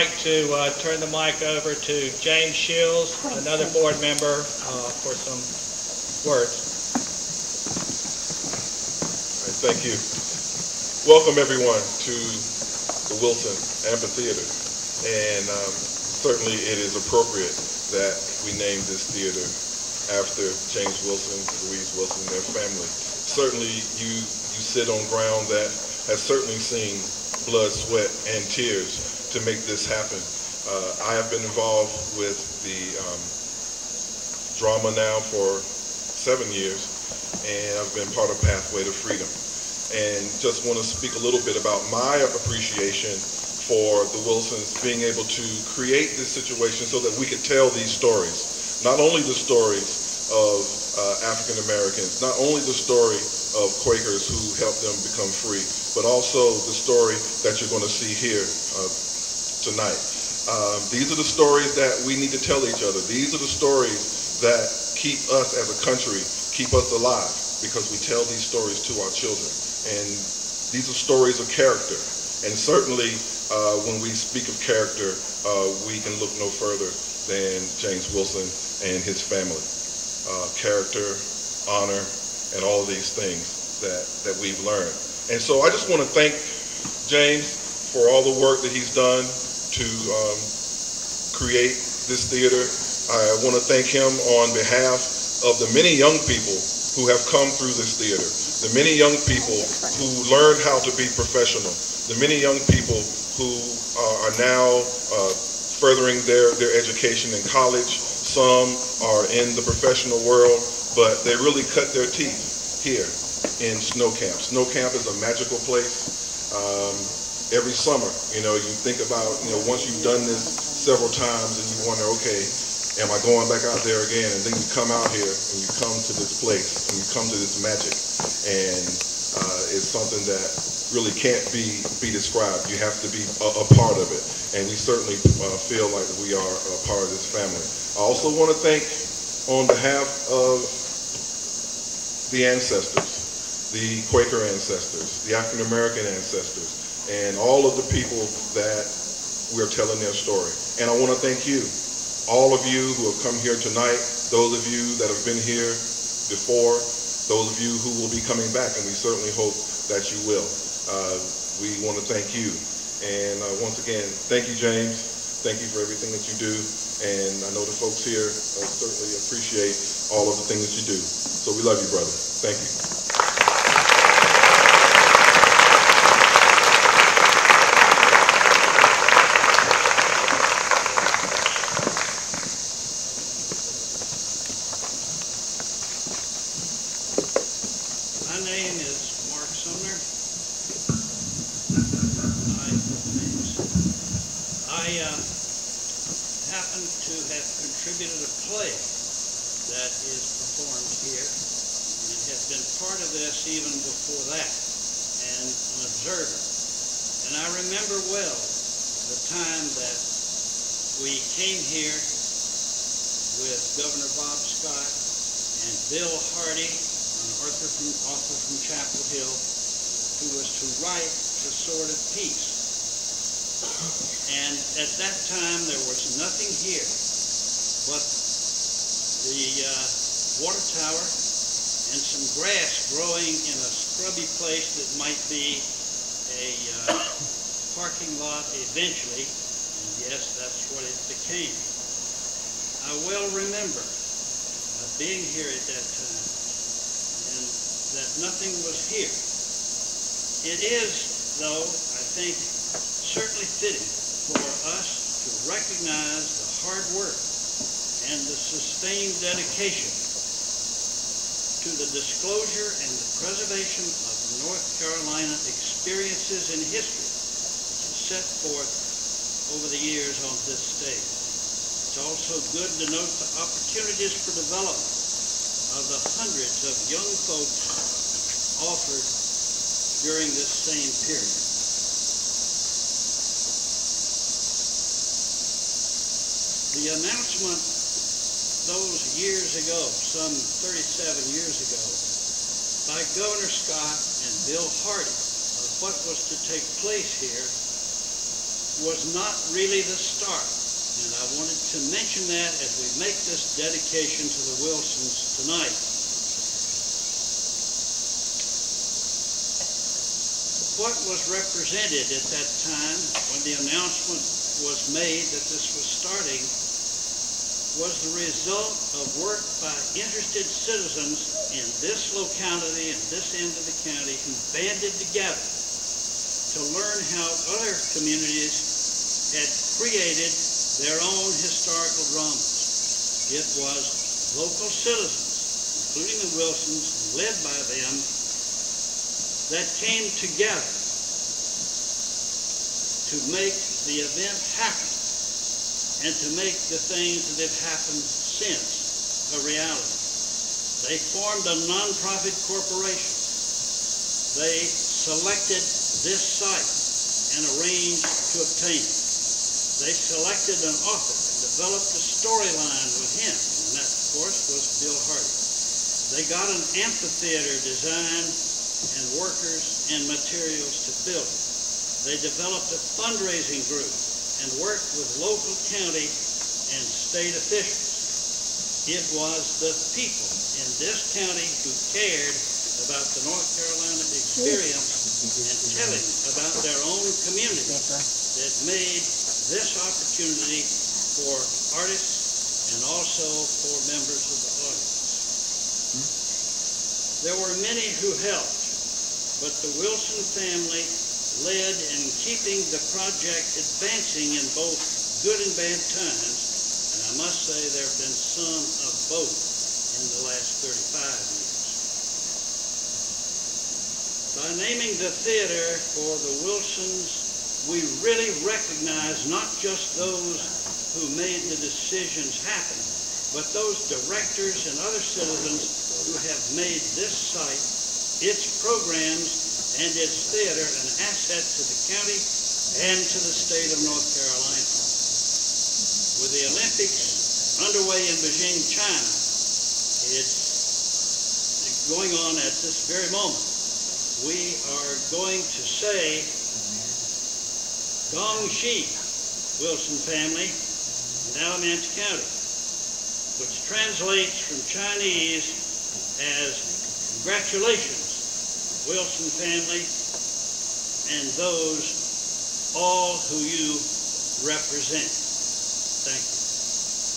like to turn the mic over to James Shields, another board member, for some words. All right, thank you. Welcome everyone to the Wilson Amphitheater, and certainly it is appropriate that we name this theater after James Wilson, Louise Wilson, and their family. Certainly you sit on ground that has certainly seen blood, sweat, and tears to make this happen. I have been involved with the drama now for 7 years, and I've been part of Pathway to Freedom. And just want to speak a little bit about my appreciation for the Wilsons being able to create this situation so that we could tell these stories. Not only the stories of African Americans, not only the story of Quakers who helped them become free, but also the story that you're going to see here tonight. These are the stories that we need to tell each other. These are the stories that keep us as a country, keep us alive, because we tell these stories to our children. And these are stories of character. And certainly when we speak of character, we can look no further than James Wilson and his family. Character, honor, and all of these things that we've learned. And so I just want to thank James for all the work that he's done to create this theater. I want to thank him on behalf of the many young people who have come through this theater, the many young people who learned how to be professional, the many young people who are now furthering their education in college. Some are in the professional world, but they really cut their teeth here in Snow Camp. Snow Camp is a magical place. Every summer, you think about, once you've done this several times and you wonder, okay, am I going back out there again? And then you come out here and you come to this place and you come to this magic, and it's something that really can't be described. You have to be a part of it, and we certainly feel like we are a part of this family. I also want to thank, on behalf of the ancestors, the Quaker ancestors, the African American ancestors, and all of the people that we're telling their story. And I want to thank you, all of you who have come here tonight, those of you that have been here before, those of you who will be coming back, and we certainly hope that you will. We want to thank you. And once again, thank you, James. Thank you for everything that you do. And I know the folks here certainly appreciate all of the things that you do. So we love you, brother. Thank you. contributed a play that is performed here, and has been part of this even before that, and an observer. And I remember well the time that we came here with Governor Bob Scott and Bill Hardy, an author from Chapel Hill, who was to write The Sword of Peace. And at that time, there was nothing here but the water tower and some grass growing in a scrubby place that might be a parking lot eventually. And yes, that's what it became. I well remember being here at that time, and that nothing was here. It is, though, I think, certainly fitting for us to recognize the hard work and the sustained dedication to the disclosure and the preservation of North Carolina experiences in history, which is set forth over the years on this stage. It's also good to note the opportunities for development of the hundreds of young folks offered during this same period. The announcement those years ago, some 37 years ago, by Governor Scott and Bill Hardy of what was to take place here was not really the start. And I wanted to mention that as we make this dedication to the Wilsons tonight. What was represented at that time when the announcement was made that this was starting was the result of work by interested citizens in this locality and this end of the county who banded together to learn how other communities had created their own historical dramas. It was local citizens, including the Wilsons, led by them, that came together to make the event happen and to make the things that have happened since a reality. They formed a nonprofit corporation. They selected this site and arranged to obtain it. They selected an author and developed a storyline with him, and that, of course, was Bill Hardy. They got an amphitheater designed and workers and materials to build it. They developed a fundraising group and worked with local county and state officials. It was the people in this county who cared about the North Carolina experience and telling about their own community that made this opportunity for artists and also for members of the audience. There were many who helped, but the Wilson family led in keeping the project advancing in both good and bad times, and I must say there have been some of both in the last 35 years. By naming the theater for the Wilsons, we really recognize not just those who made the decisions happen, but those directors and other citizens who have made this site, its programs, and its theater an asset to the county and to the state of North Carolina. With the Olympics underway in Beijing, China, it's going on at this very moment. We are going to say, Gong Xi, Wilson family, in Alamance County, which translates from Chinese as congratulations, Wilson family, and those all who you represent. Thank you.